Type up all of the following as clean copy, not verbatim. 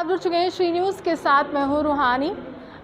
आप जुड़ चुके हैं श्री न्यूज़ के साथ। मैं हूँ रूहानी।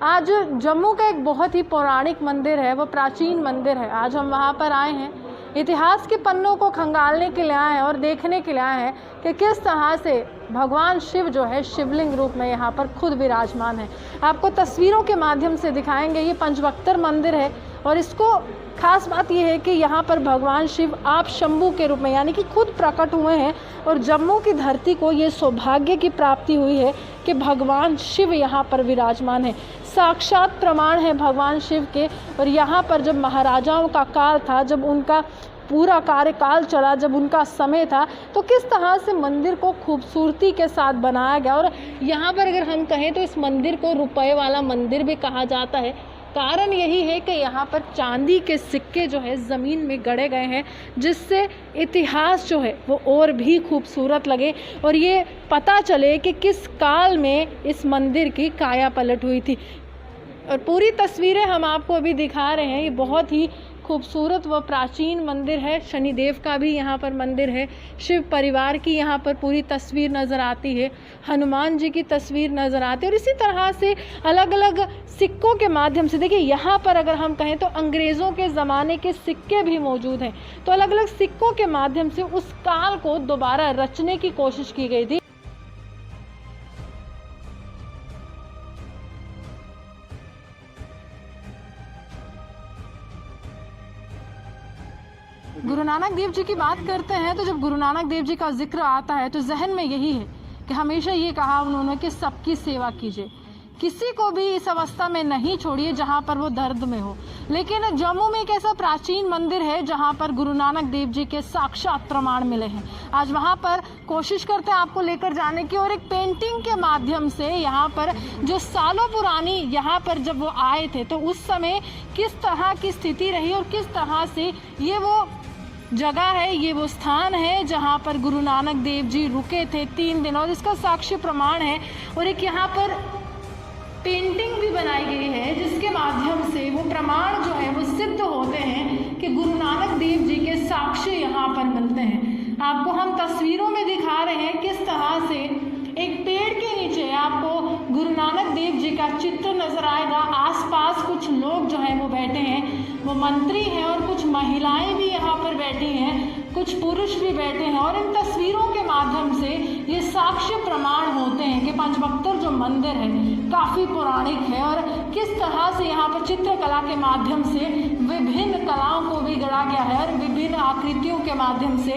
आज जम्मू का एक बहुत ही पौराणिक मंदिर है, वो प्राचीन मंदिर है। आज हम वहाँ पर आए हैं, इतिहास के पन्नों को खंगालने के लिए आए हैं और देखने के लिए आए हैं कि किस तरह से भगवान शिव जो है शिवलिंग रूप में यहाँ पर खुद विराजमान है। आपको तस्वीरों के माध्यम से दिखाएंगे। ये पंचवक्तर मंदिर है और इसको खास बात यह है कि यहाँ पर भगवान शिव आप शंभू के रूप में यानी कि खुद प्रकट हुए हैं और जम्मू की धरती को ये सौभाग्य की प्राप्ति हुई है कि भगवान शिव यहाँ पर विराजमान है। साक्षात प्रमाण है भगवान शिव के। और यहाँ पर जब महाराजाओं का काल था, जब उनका पूरा कार्यकाल चला, जब उनका समय था, तो किस तरह से मंदिर को खूबसूरती के साथ बनाया गया। और यहाँ पर अगर हम कहें तो इस मंदिर को रुपए वाला मंदिर भी कहा जाता है। कारण यही है कि यहाँ पर चांदी के सिक्के जो है ज़मीन में गड़े गए हैं, जिससे इतिहास जो है वो और भी खूबसूरत लगे और ये पता चले कि किस काल में इस मंदिर की काया पलट हुई थी। और पूरी तस्वीरें हम आपको अभी दिखा रहे हैं। ये बहुत ही खूबसूरत व प्राचीन मंदिर है। शनिदेव का भी यहाँ पर मंदिर है। शिव परिवार की यहाँ पर पूरी तस्वीर नज़र आती है। हनुमान जी की तस्वीर नज़र आती है। और इसी तरह से अलग अलग सिक्कों के माध्यम से देखिए, यहाँ पर अगर हम कहें तो अंग्रेज़ों के ज़माने के सिक्के भी मौजूद हैं। तो अलग अलग सिक्कों के माध्यम से उस काल को दोबारा रचने की कोशिश की गई थी। गुरु नानक देव जी की बात करते हैं तो जब गुरु नानक देव जी का जिक्र आता है तो जहन में यही है कि हमेशा ये कहा उन्होंने कि सबकी सेवा कीजिए, किसी को भी इस अवस्था में नहीं छोड़िए जहाँ पर वो दर्द में हो। लेकिन जम्मू में एक ऐसा प्राचीन मंदिर है जहाँ पर गुरु नानक देव जी के साक्षात प्रमाण मिले हैं। आज वहाँ पर कोशिश करते हैं आपको लेकर जाने की और एक पेंटिंग के माध्यम से यहाँ पर जो सालों पुरानी यहाँ पर जब वो आए थे तो उस समय किस तरह की स्थिति रही और किस तरह से ये वो जगह है, ये वो स्थान है जहाँ पर गुरु नानक देव जी रुके थे 3 दिन, और इसका साक्ष्य प्रमाण है। और एक यहाँ पर पेंटिंग भी बनाई गई है जिसके माध्यम से वो प्रमाण जो है वो सिद्ध होते हैं कि गुरु नानक देव जी के साक्ष्य यहाँ पर मिलते हैं। आपको हम तस्वीरों में दिखा रहे हैं किस तरह से एक पेड़ के नीचे आपको गुरु नानक देव जी का चित्र नजर आएगा। आसपास कुछ लोग जो हैं वो बैठे हैं, वो मंत्री हैं और कुछ महिलाएं भी यहाँ पर बैठी हैं, कुछ पुरुष भी बैठे हैं। और इन तस्वीरों के माध्यम से ये साक्ष्य प्रमाण होते हैं कि पंचवक्तर जो मंदिर है काफ़ी पौराणिक है और किस तरह से यहाँ पर चित्रकला के माध्यम से विभिन्न कलाओं को भी गढ़ा गया है और विभिन्न आकृतियों के माध्यम से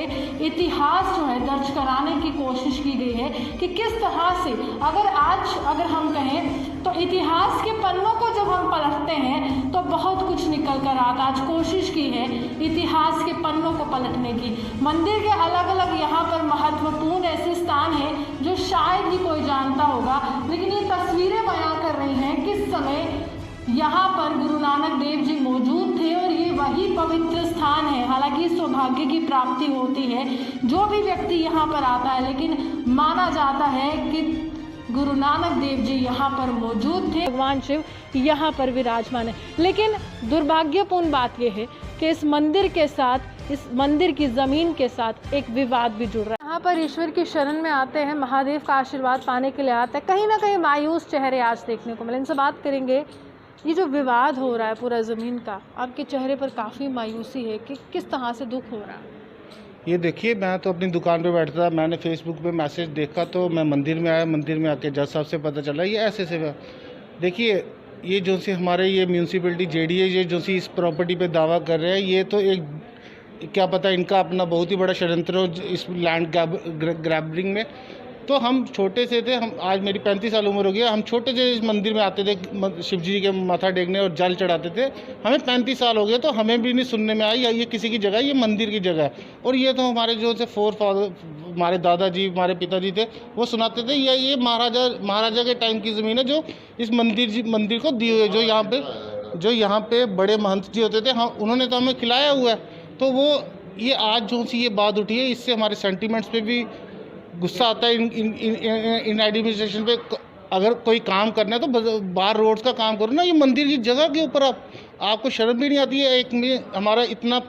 इतिहास जो है दर्ज कराने की कोशिश की गई है कि किस तरह से अगर हम कहें तो इतिहास के पन्नों को जब हम पलटते हैं तो बहुत कुछ निकल कर आता। आज कोशिश की है इतिहास के पन्नों को पलटने की। मंदिर के अलग अलग यहाँ पर महत्वपूर्ण ऐसे स्थान हैं जो शायद ही कोई जानता होगा, लेकिन ये तस्वीरें बयां कर रही हैं किस समय यहाँ पर गुरु नानक देव जी मौजूद थे और ये वही पवित्र स्थान है। हालांकि सौभाग्य की प्राप्ति होती है जो भी व्यक्ति यहाँ पर आता है, लेकिन माना जाता है कि गुरु नानक देव जी यहाँ पर मौजूद थे, भगवान शिव यहाँ पर विराजमान है। लेकिन दुर्भाग्यपूर्ण बात यह है कि इस मंदिर के साथ, इस मंदिर की ज़मीन के साथ एक विवाद भी जुड़ रहा है। यहाँ पर ईश्वर की शरण में आते हैं, महादेव का आशीर्वाद पाने के लिए आते हैं। कहीं ना कहीं मायूस चेहरे आज देखने को मिले। इनसे बात करेंगे। ये जो विवाद हो रहा है पूरा ज़मीन का, आपके चेहरे पर काफ़ी मायूसी है कि किस तरह से दुख हो रहा है? ये देखिए, मैं तो अपनी दुकान पे बैठा था, मैंने फेसबुक पे मैसेज देखा तो मैं मंदिर में आया। मंदिर में आके जज साहब से पता चला ये ऐसे देखिए, ये जो सी हमारे ये म्यूनसिपलिटी जेडीए ये जो सी इस प्रॉपर्टी पे दावा कर रहे हैं, ये तो एक क्या पता इनका अपना बहुत ही बड़ा षड्यंत्र हो इस लैंड ग्रैबिंग में। तो हम छोटे से थे, हम आज मेरी 35 साल उम्र हो गई, हम छोटे से इस मंदिर में आते थे शिव जी के माथा टेकने और जल चढ़ाते थे। हमें 35 साल हो गए तो हमें भी नहीं सुनने में आई ये किसी की जगह, ये मंदिर की जगह है। और ये तो हमारे जो से हमारे दादाजी, हमारे पिताजी थे, वो सुनाते थे ये महाराजा के टाइम की ज़मीन है जो इस मंदिर को दी हुई है। जो यहाँ पे बड़े महंत जी होते थे, हाँ, उन्होंने तो हमें खिलाया हुआ है। तो वो ये आज जो सी ये बात उठी है, इससे हमारे सेंटिमेंट्स पे भी गुस्सा आता है। इन एडमिनिस्ट्रेशन पे अगर कोई काम करना है तो बाहर रोड्स का काम करो ना, ये मंदिर की जगह के ऊपर आपको शर्म भी नहीं आती है? एक में हमारा इतना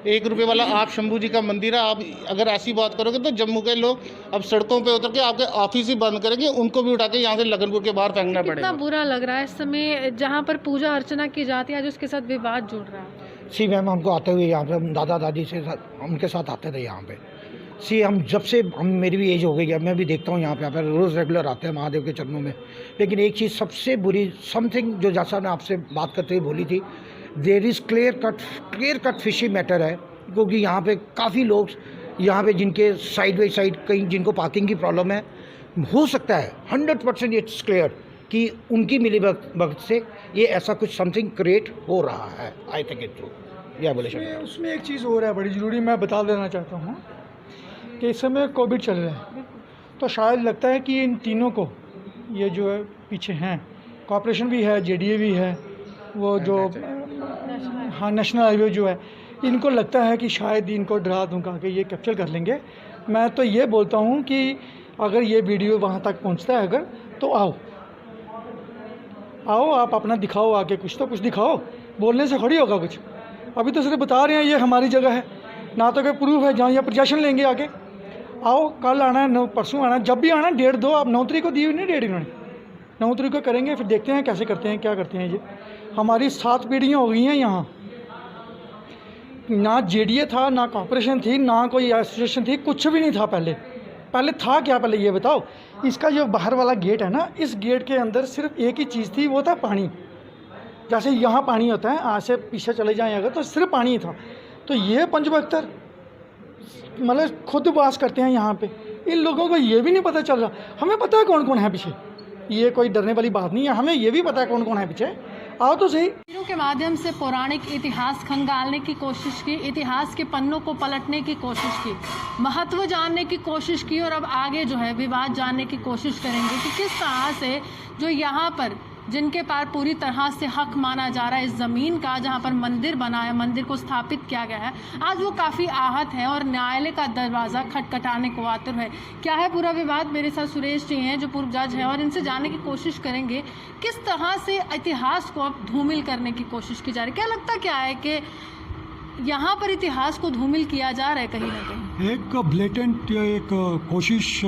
1 रुपये वाला आप शंभू जी का मंदिर है, आप अगर ऐसी बात करोगे तो जम्मू के लोग अब सड़कों पे उतर के आपके ऑफिस ही बंद करेंगे, उनको भी उठा के यहाँ से लगनपुर के बाहर फेंकना कितना पड़ेगा। बुरा लग रहा है इस समय जहाँ पर पूजा अर्चना की जाती है, आज उसके साथ विवाद जुड़ रहा है। सी मैम, हमको आते हुए यहाँ पे हम दादा दादी से उनके साथ आते थे यहाँ पे। सी हम जब से मेरी भी एज हो गई है, मैं भी देखता हूँ यहाँ पे रोज़ रेगुलर आते हैं महादेव के चरणों में। लेकिन एक चीज़ सबसे बुरी समथिंग जो जैसा मैं आपसे बात करते हुए बोली थी, there is clear cut fishy matter है, क्योंकि यहाँ पे काफ़ी लोग यहाँ पे जिनके साइड बाई साइड कहीं जिनको पार्किंग की प्रॉब्लम है, हो सकता है 100% इट्स क्लियर कि उनकी मिली भगत से ये ऐसा कुछ समथिंग क्रिएट हो रहा है। I think it true. या बोले उसमें एक चीज़ और है बड़ी ज़रूरी, मैं बता देना चाहता हूँ कि इस समय कोविड चल रहा है, तो शायद लगता है कि इन तीनों को, ये जो है पीछे हैं, कॉर्पोरेशन भी है, जेडीए भी है, वो जो हाँ नेशनल हाईवे जो है, इनको लगता है कि शायद इनको डरा धमका के ये कैप्चर कर लेंगे। मैं तो ये बोलता हूँ कि अगर ये वीडियो वहाँ तक पहुँचता है अगर, तो आओ आप अपना दिखाओ, आके कुछ तो कुछ दिखाओ, बोलने से थोड़ी होगा कुछ। अभी तो सिर्फ बता रहे हैं ये हमारी जगह है, ना तो कोई प्रूफ है जहाँ या प्रशासन लेंगे आके। आओ, कल आना है, परसों आना, जब भी आना, डेट दो आप। 9 तारीख को दी हुई नहीं डेट इन्होंने, 9 तारीख को करेंगे, फिर देखते हैं कैसे करते हैं, क्या करते हैं। ये हमारी 7 पीढ़ियाँ हो गई हैं यहाँ, ना जेडीए था, ना कॉर्पोरेशन थी, ना कोई एसोसिएशन थी, कुछ भी नहीं था पहले था क्या? पहले ये बताओ। इसका जो बाहर वाला गेट है ना, इस गेट के अंदर सिर्फ एक ही चीज़ थी, वो था पानी। जैसे यहाँ पानी होता है, आज से पीछे चले जाएँ अगर, तो सिर्फ पानी था। तो ये पंचभक्तर मतलब खुद वास करते हैं यहाँ पे, इन लोगों को ये भी नहीं पता चल रहा। हमें पता है कौन कौन है पीछे, ये कोई डरने वाली बात नहीं है, हमें ये भी पता है कौन कौन है पीछे। आओ तो सही। वीडियो के माध्यम से पौराणिक इतिहास खंगालने की कोशिश की, इतिहास के पन्नों को पलटने की कोशिश की, महत्व जानने की कोशिश की, और अब आगे जो है विवाद जानने की कोशिश करेंगे कि किस तरह से जो यहाँ पर जिनके पार पूरी तरह से हक माना जा रहा है इस ज़मीन का, जहाँ पर मंदिर बना है, मंदिर को स्थापित किया गया है, आज वो काफ़ी आहत है और न्यायालय का दरवाज़ा खटखटाने को आतुर है। क्या है पूरा विवाद? मेरे साथ सुरेश जी हैं जो पूर्व जज हैं, और इनसे जानने की कोशिश करेंगे किस तरह से इतिहास को अब धूमिल करने की कोशिश की जा रही है। क्या लगता क्या है कि यहाँ पर इतिहास को धूमिल किया जा रहा है कहीं ना कहीं? एक ब्लेटेंट एक कोशिश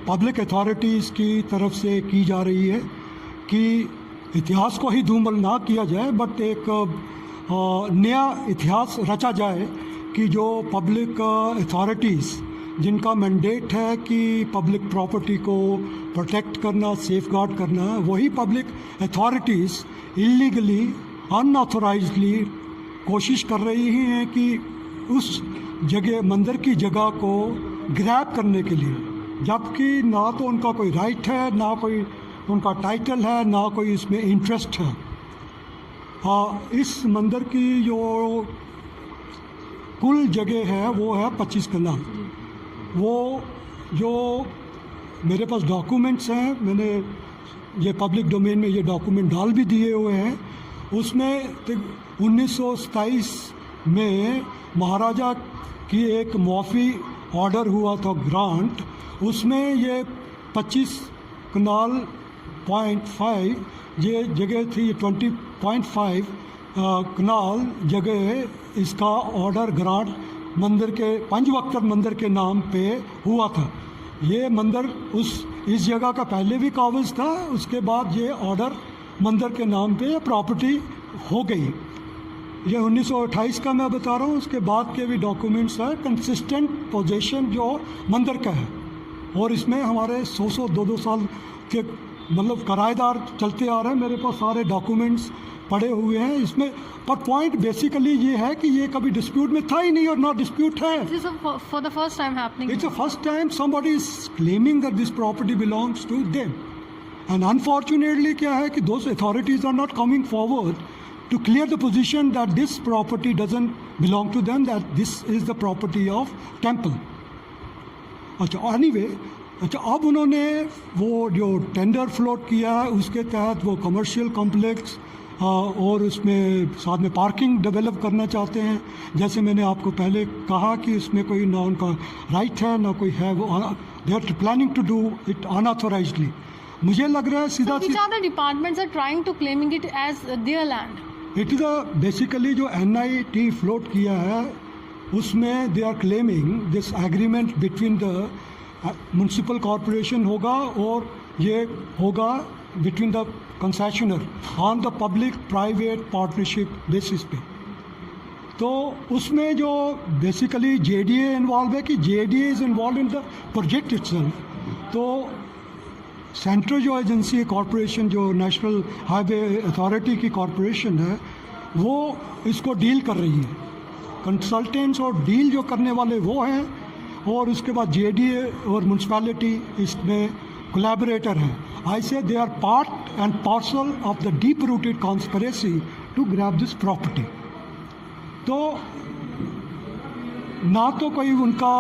पब्लिक अथॉरिटीज़ की तरफ से की जा रही है कि इतिहास को ही धूमिल ना किया जाए, बट एक नया इतिहास रचा जाए कि जो पब्लिक अथॉरिटीज़ जिनका मैंडेट है कि पब्लिक प्रॉपर्टी को प्रोटेक्ट करना, सेफगार्ड करना, वही पब्लिक अथॉरिटीज़ इलीगली अनऑथोराइज्डली कोशिश कर रही हैं कि उस जगह मंदिर की जगह को ग्रैब करने के लिए, जबकि ना तो उनका कोई राइट है, ना कोई उनका टाइटल है, ना कोई इसमें इंटरेस्ट है। इस मंदिर की जो कुल जगह है वो है 25 कनाल। वो जो मेरे पास डॉक्यूमेंट्स हैं, मैंने ये पब्लिक डोमेन में ये डॉक्यूमेंट डाल भी दिए हुए हैं। उसमें 1927 में महाराजा की एक मुआफ़ी ऑर्डर हुआ था, ग्रांट, उसमें ये 25 कनाल .5 ये जगह थी, ये 20.5 कनाल जगह इसका ऑर्डर ग्रांट मंदिर के पंचभक्तर मंदिर के नाम पे हुआ था। ये मंदिर इस जगह का पहले भी काबिज था, उसके बाद ये ऑर्डर मंदिर के नाम पे प्रॉपर्टी हो गई। ये 1928 का मैं बता रहा हूँ, उसके बाद के भी डॉक्यूमेंट्स है, कंसिस्टेंट पोजीशन जो मंदिर का है, और इसमें हमारे 100-200 साल के मतलब किराएदार चलते आ रहे हैं। मेरे पास सारे डॉक्यूमेंट्स पड़े हुए हैं इसमें। पर पॉइंट बेसिकली ये है कि ये कभी डिस्प्यूट में था ही नहीं और ना डिस्प्यूट है। This is for the first time happening. It's the first time somebody is claiming that this property belongs to them. And unfortunately क्या है कि those authorities are not coming forward to clear the position that this property doesn't belong to them, that this is the property of temple. अच्छा, anyway, अच्छा, अब उन्होंने वो जो tender float किया है उसके तहत वो कमर्शियल कॉम्प्लेक्स और उसमें साथ में पार्किंग डेवलप करना चाहते हैं। जैसे मैंने आपको पहले कहा कि इसमें कोई ना उनका राइट है ना कोई है, वो they are planning to do it unauthorisedly. मुझे लग रहा है सीधा Which other departments are trying to claiming it as their land? It is basically जो NIT फ्लोट किया है उसमें they are claiming this agreement between the municipal corporation होगा और ये होगा between the concessionaire on the public private partnership basis पे। तो उसमें जो बेसिकली JDA इन्वॉल्व है कि JDA is involve in the project itself. तो सेंट्रल जो एजेंसी कॉरपोरेशन जो नेशनल हाईवे अथॉरिटी की कॉरपोरेशन है वो इसको डील कर रही है, कंसल्टेंट्स और डील जो करने वाले वो हैं, और उसके बाद JDA और म्यूनसिपैलिटी इसमें कोलैबोरेटर हैं। I say they are part and parcel of the deep rooted conspiracy to grab this property. तो ना तो कोई उनका,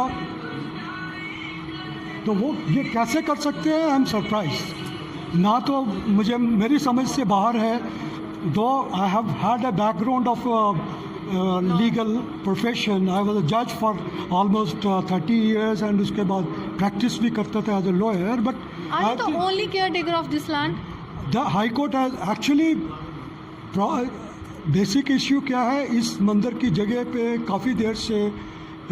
तो वो ये कैसे कर सकते हैं, आई एम सरप्राइज। ना तो मुझे मेरी समझ से बाहर है, दो I have had a background of legal profession, I was a जज फॉर ऑलमोस्ट 30 years एंड उसके बाद प्रैक्टिस भी करता था as a lawyer, but Are you the only caretaker of this land? The high court has actually, basic issue क्या है, इस मंदिर की जगह पे काफ़ी देर से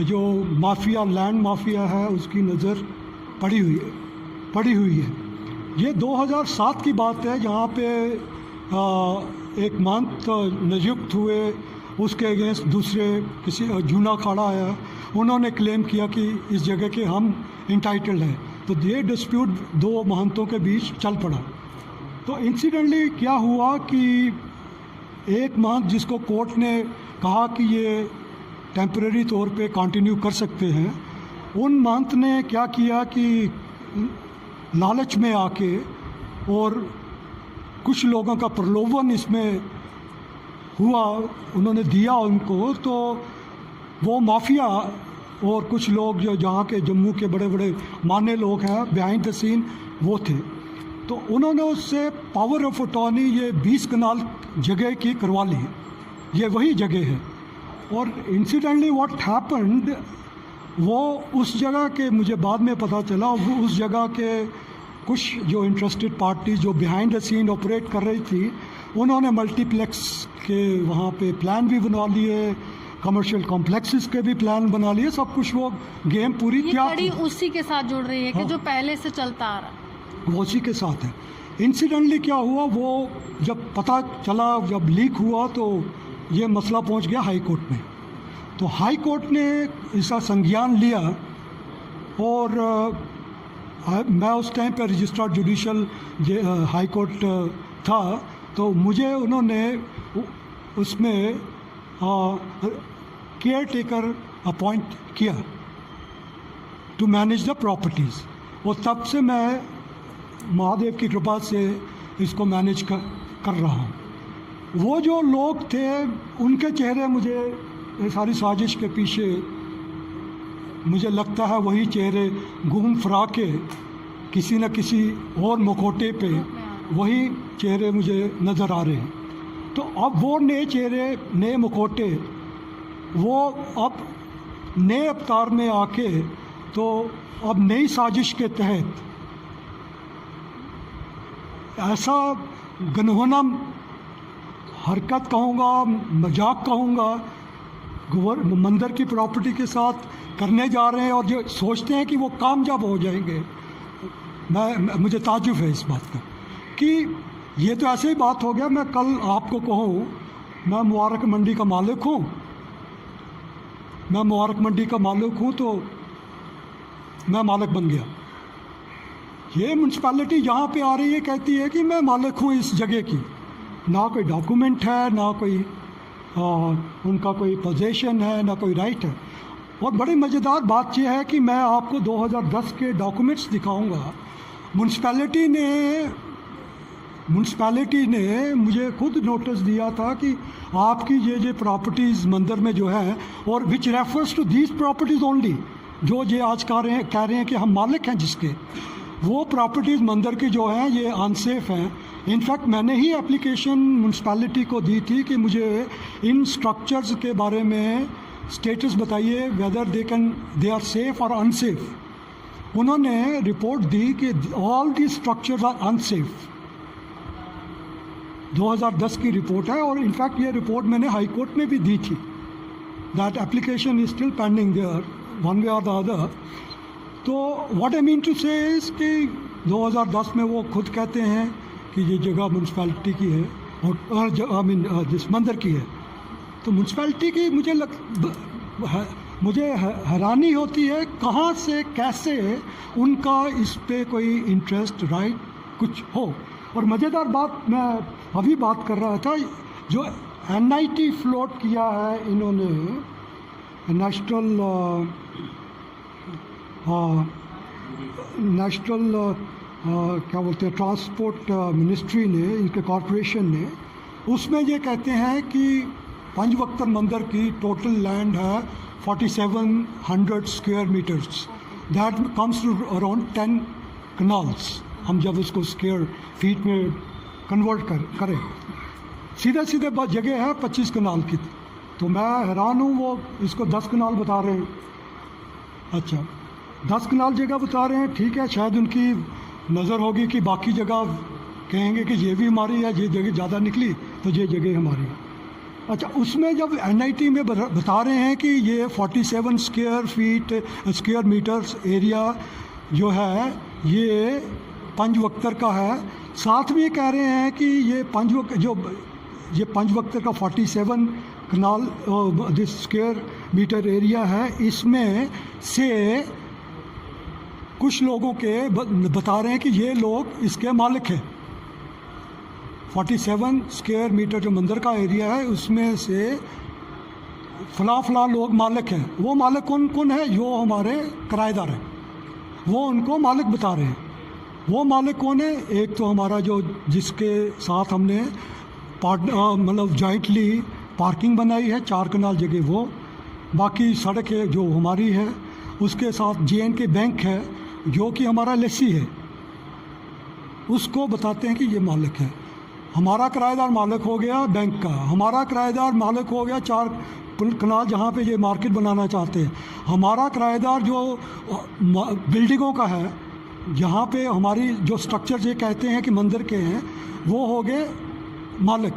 जो माफिया, लैंड माफिया है, उसकी नज़र पड़ी हुई है। ये 2007 की बात है जहाँ पे एक मंथ नियुक्त हुए, उसके अगेंस्ट दूसरे किसी जूना अखाड़ा आया, उन्होंने क्लेम किया कि इस जगह के हम इंटाइटल्ड हैं। तो ये डिस्प्यूट दो महंतों के बीच चल पड़ा। तो इंसिडेंटली क्या हुआ कि एक महंत जिसको कोर्ट ने कहा कि ये टेम्परेरी तौर पे कंटिन्यू कर सकते हैं, उन महंत ने क्या किया कि लालच में आके और कुछ लोगों का प्रलोभन इसमें हुआ, उन्होंने दिया उनको, तो वो माफिया और कुछ लोग जो जहाँ के जम्मू के बड़े बड़े माने लोग हैं बिहाइंड द सीन वो थे, तो उन्होंने उससे पावर ऑफ अटॉर्नी ये 20 कनाल जगह की करवा ली। ये वही जगह है। और इंसिडेंटली व्हाट हैपेंड, वो उस जगह के, मुझे बाद में पता चला, वो उस जगह के कुछ जो इंटरेस्टेड पार्टी जो बिहाइंड द सीन ऑपरेट कर रही थी, उन्होंने मल्टीप्लेक्स के वहाँ पे प्लान भी बना लिए, कमर्शियल कॉम्प्लेक्सेस के भी प्लान बना लिए, सब कुछ वो गेम पूरी ये क्या कड़ी उसी के साथ जुड़ रही है कि हाँ। जो पहले से चलता आ रहा। वो उसी के साथ है। इंसिडेंटली क्या हुआ, वो जब पता चला, जब लीक हुआ, तो ये मसला पहुंच गया हाई कोर्ट में। तो हाई कोर्ट ने इसका संज्ञान लिया और मैं उस टाइम पर रजिस्ट्रार जुडिशल हाई कोर्ट था, तो मुझे उन्होंने उसमें केयर टेकर अपॉइंट किया टू मैनेज द प्रॉपर्टीज़, और तब से मैं महादेव की कृपा से इसको मैनेज कर रहा हूँ। वो जो लोग थे उनके चेहरे मुझे, ये सारी साजिश के पीछे मुझे लगता है वही चेहरे घूम फिरा के किसी न किसी और मुखौटे पे वही चेहरे मुझे नज़र आ रहे हैं। तो अब वो नए चेहरे, नए मुखौटे, वो अब नए अवतार में आके, तो अब नई साजिश के तहत ऐसा गनहोना हरकत कहूँगा, मजाक कहूँगा, मंदिर की प्रॉपर्टी के साथ करने जा रहे हैं, और जो सोचते हैं कि वो कामयाब हो जाएंगे। मुझे ताज्जुब है इस बात का कि ये तो ऐसे ही बात हो गया। मैं कल आपको कहूँ मैं मुबारक मंडी का मालिक हूँ, मैं मुबारक मंडी का मालिक हूँ, तो मैं मालिक बन गया। ये म्यूनसिपैलिटी यहाँ पे आ रही है, कहती है कि मैं मालिक हूँ इस जगह की, ना कोई डॉक्यूमेंट है, ना कोई उनका कोई पोजीशन है, ना कोई राइट है। और बड़ी मज़ेदार बात यह है कि मैं आपको 2010 के डॉक्यूमेंट्स दिखाऊंगा। म्यूनसिपैलिटी ने मुझे खुद नोटिस दिया था कि आपकी ये प्रॉपर्टीज़ मंदिर में जो है, और which refers to these properties only, जो ये आज कह रहे हैं कि हम मालिक हैं जिसके, वो प्रॉपर्टीज़ मंदिर की जो हैं ये अनसेफ हैं। इनफैक्ट मैंने ही एप्लीकेशन म्यूनसिपैलिटी को दी थी कि मुझे इन स्ट्रक्चर्स के बारे में स्टेटस बताइए, वेदर दे आर सेफ और अनसेफ। उन्होंने रिपोर्ट दी कि all the structures are unsafe. 2010 की रिपोर्ट है, और इनफैक्ट ये रिपोर्ट मैंने हाई कोर्ट में भी दी थी। That application is still pending there one way और द अदर। तो what I mean to say is कि 2010 में वो खुद कहते हैं कि ये जगह म्यूनसिपैलिटी की है, और आई मीन जिस मंदिर की है। तो म्यूनसिपैलिटी की मुझे हैरानी होती है कहाँ से कैसे उनका इस पे कोई इंटरेस्ट राइट कुछ हो। और मज़ेदार बात मैं अभी बात कर रहा था, जो NIT फ्लोट किया है इन्होंने, नेशनल क्या बोलते हैं ट्रांसपोर्ट मिनिस्ट्री ने, इनके कॉरपोरेशन ने, उसमें ये कहते हैं कि पंचवक्तर मंदिर की टोटल लैंड है 4700 square meters. That comes to around 10 kanals. हम जब उसको स्क्वायर फीट में कन्वर्ट करें, सीधे सीधे जगह है 25 कनाल की। तो मैं हैरान हूँ, वो इसको 10 कनाल बता रहे हैं। अच्छा, 10 कनाल जगह बता रहे हैं, ठीक है, शायद उनकी नज़र होगी कि बाकी जगह कहेंगे कि ये भी हमारी है, ये जगह ज़्यादा निकली तो ये जगह हमारी है। अच्छा, उसमें जब NIT में बता रहे हैं कि ये 47 स्क्वायर मीटर्स एरिया जो है ये पंचवक्तर का है, साथ में कह रहे हैं कि ये पंचवक्तर का 47 कनाल स्क्वायर मीटर एरिया है, इसमें से कुछ लोगों के बता रहे हैं कि ये लोग इसके मालिक हैं। 47 स्क्वायर मीटर जो मंदिर का एरिया है उसमें से फला लोग मालिक हैं। वो मालिक कौन है? जो हमारे किराएदार हैं, वो उनको मालिक बता रहे हैं। वो मालिक कौन है? एक तो हमारा जो जिसके साथ हमने मतलब जॉइंटली पार्किंग बनाई है 4 कनाल जगह, वो बाकी सड़क है जो हमारी है, उसके साथ JNK बैंक है जो कि हमारा लेसी है, उसको बताते हैं कि ये मालिक है। हमारा किराएदार मालिक हो गया बैंक का, हमारा किराएदार मालिक हो गया 4 कनाल जहाँ पे ये मार्केट बनाना चाहते हैं, हमारा किराएदार जो बिल्डिंगों का है जहाँ पे हमारी जो स्ट्रक्चर ये कहते हैं कि मंदिर के हैं, वो हो गए मालिक।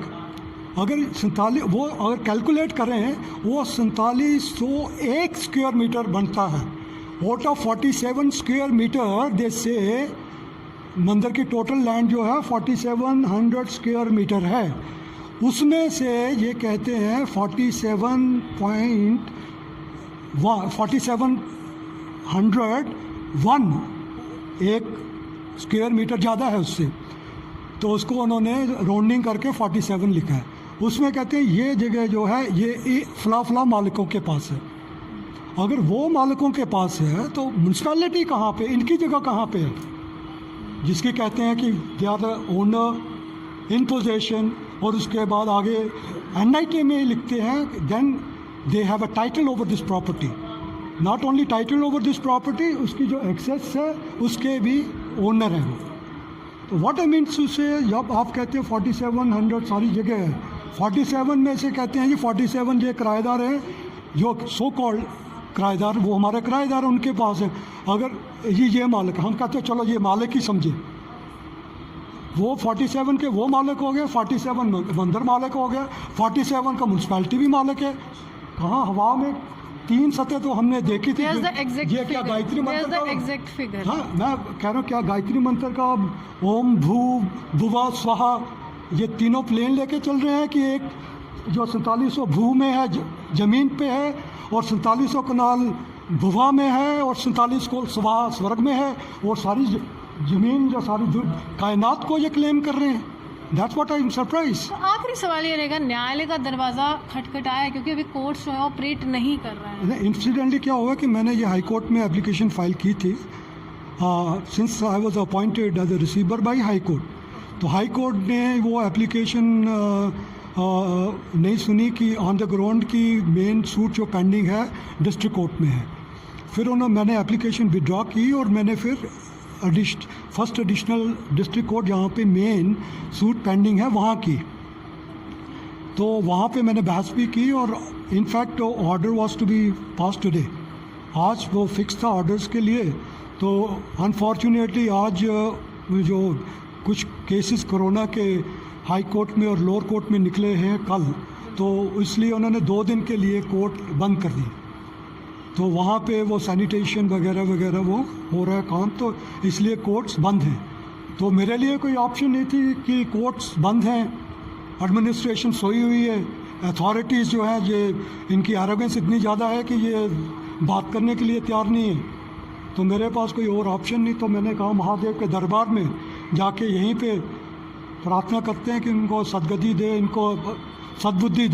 अगर 47 वो अगर कैलकुलेट करें, वो 4701 स्क्वायर मीटर बनता है। आउट ऑफ 47 स्क्वायर मीटर दे से मंदिर की टोटल लैंड जो है 4700 स्क्वायर मीटर है, उसमें से ये कहते हैं 4701 एक स्क्वायर मीटर ज़्यादा है उससे, तो उसको उन्होंने राउंडिंग करके 47 लिखा है। उसमें कहते हैं ये जगह जो है ये फला मालिकों के पास है। अगर वो मालिकों के पास है तो म्यूनसिपैलिटी कहाँ पे, इनकी जगह कहाँ पे है, जिसके कहते हैं कि they are the owner in possession. और उसके बाद आगे NIT में लिखते हैं then they have a title over this property, not only title over this property, उसकी जो एक्सेस है उसके भी ओनर हैं वो। तो व्हाट आई मीन टू से, जब आप कहते हैं 4700 सारी जगह है, 47 में से कहते हैं जी 47 ये किराएदार हैं, जो सो कॉल्ड किराएदार, वो हमारे किराएदार उनके पास है। अगर ये मालिक, हम कहते हैं चलो ये मालिक ही समझे, वो 47 के वो मालिक हो गए, 47 मंदिर मालिक हो गया, 47 का म्यूनसिपैलिटी भी मालिक है। कहाँ हवा में 3 सतह तो हमने देखी थी। ये क्या गायत्री मंत्र का एग्जैक्ट फिगर? हाँ, मैं कह रहा हूँ क्या गायत्री मंत्र का ओम भू भुवा स्वाहा, ये तीनों प्लेन लेके चल रहे हैं कि एक जो 4700 भू में है ज़मीन पे है, और 4700 कनाल भुवा में है, और 47 को स्वाहा स्वर्ग में है, और सारी ज़मीन जो सारी कायनात को ये क्लेम कर रहे हैं। That's what I am surprise. तो आखिरी सवाल ये रहेगा, न्यायालय का दरवाज़ा खटखटाया है क्योंकि अभी कोर्ट जो है ऑपरेट नहीं कर रहा है। इंसिडेंटली क्या हुआ कि मैंने ये हाई कोर्ट में एप्लीकेशन फाइल की थी, since I was appointed as a receiver by high court. तो हाई कोर्ट ने वो एप्लीकेशन नहीं सुनी कि ऑन द ग्राउंड की मेन सूट जो पेंडिंग है डिस्ट्रिक्ट कोर्ट में है। फिर मैंने एप्लीकेशन विड्रॉ की, और मैंने फिर फर्स्ट एडिशनल डिस्ट्रिक्ट कोर्ट जहाँ पे मेन सूट पेंडिंग है वहाँ की, तो वहाँ पे मैंने बहस भी की, और in fact order was to be pass today. आज वो फिक्स था ऑर्डर्स के लिए, तो अनफॉर्चुनेटली आज जो कुछ केसेस कोरोना के हाई कोर्ट में और लोअर कोर्ट में निकले हैं कल, तो इसलिए उन्होंने 2 दिन के लिए कोर्ट बंद कर दी। तो वहाँ पे वो सैनिटेशन वगैरह वगैरह वो हो रहा है काम, तो इसलिए कोर्ट्स बंद हैं। तो मेरे लिए कोई ऑप्शन नहीं थी कि कोर्ट्स बंद हैं, एडमिनिस्ट्रेशन सोई हुई है, अथॉरिटीज़ जो है ये इनकी एरोगेंस इतनी ज़्यादा है कि ये बात करने के लिए तैयार नहीं है। तो मेरे पास कोई और ऑप्शन नहीं, तो मैंने कहा महादेव के दरबार में जाके यहीं पे प्रार्थना करते हैं कि इनको सद्गति दे, इनको सद्बुद्धि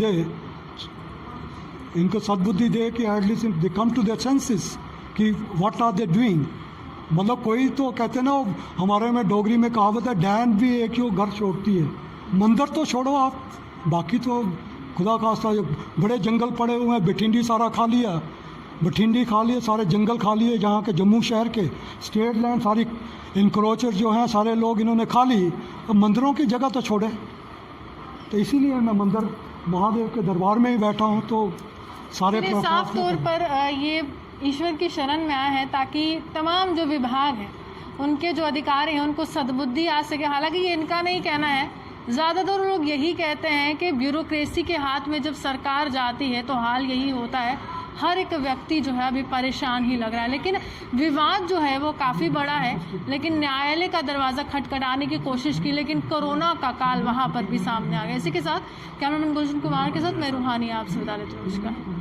दे, कि at least they come to their senses कि व्हाट आर दे डूइंग। मतलब कोई तो कहते ना, हमारे में डोगरी में कहावत है, डैन भी एक ही घर छोड़ती है। मंदिर तो छोड़ो आप, बाकी तो खुदा खास्ता बड़े जंगल पड़े हुए हैं, बठिंडी सारा खा लिया, बठिंडी खा लिए, सारे जंगल खा लिए, जहाँ के जम्मू शहर के स्टेट लैंड सारी इंक्रोचर जो हैं सारे लोग इन्होंने खा ली। तो मंदिरों की जगह तो छोड़े। तो इसीलिए मैं मंदिर महादेव के दरबार में ही बैठा हूँ। तो सारे साफ तौर पर ये ईश्वर की शरण में आए हैं ताकि तमाम जो विभाग हैं, उनके जो अधिकारी हैं, उनको सद्बुद्धि आ सके। हालांकि ये इनका नहीं कहना है, ज़्यादातर लोग यही कहते हैं कि ब्यूरोक्रेसी के हाथ में जब सरकार जाती है तो हाल यही होता है, हर एक व्यक्ति जो है अभी परेशान ही लग रहा है। लेकिन विवाद जो है वो काफ़ी बड़ा है, लेकिन न्यायालय का दरवाज़ा खटखटाने की कोशिश की, लेकिन कोरोना का काल वहाँ पर भी सामने आ गया। इसी के साथ कैमरामैन गुलशन कुमार के साथ मैं रूहानी आपसे विदा लेती हूं। नमस्कार।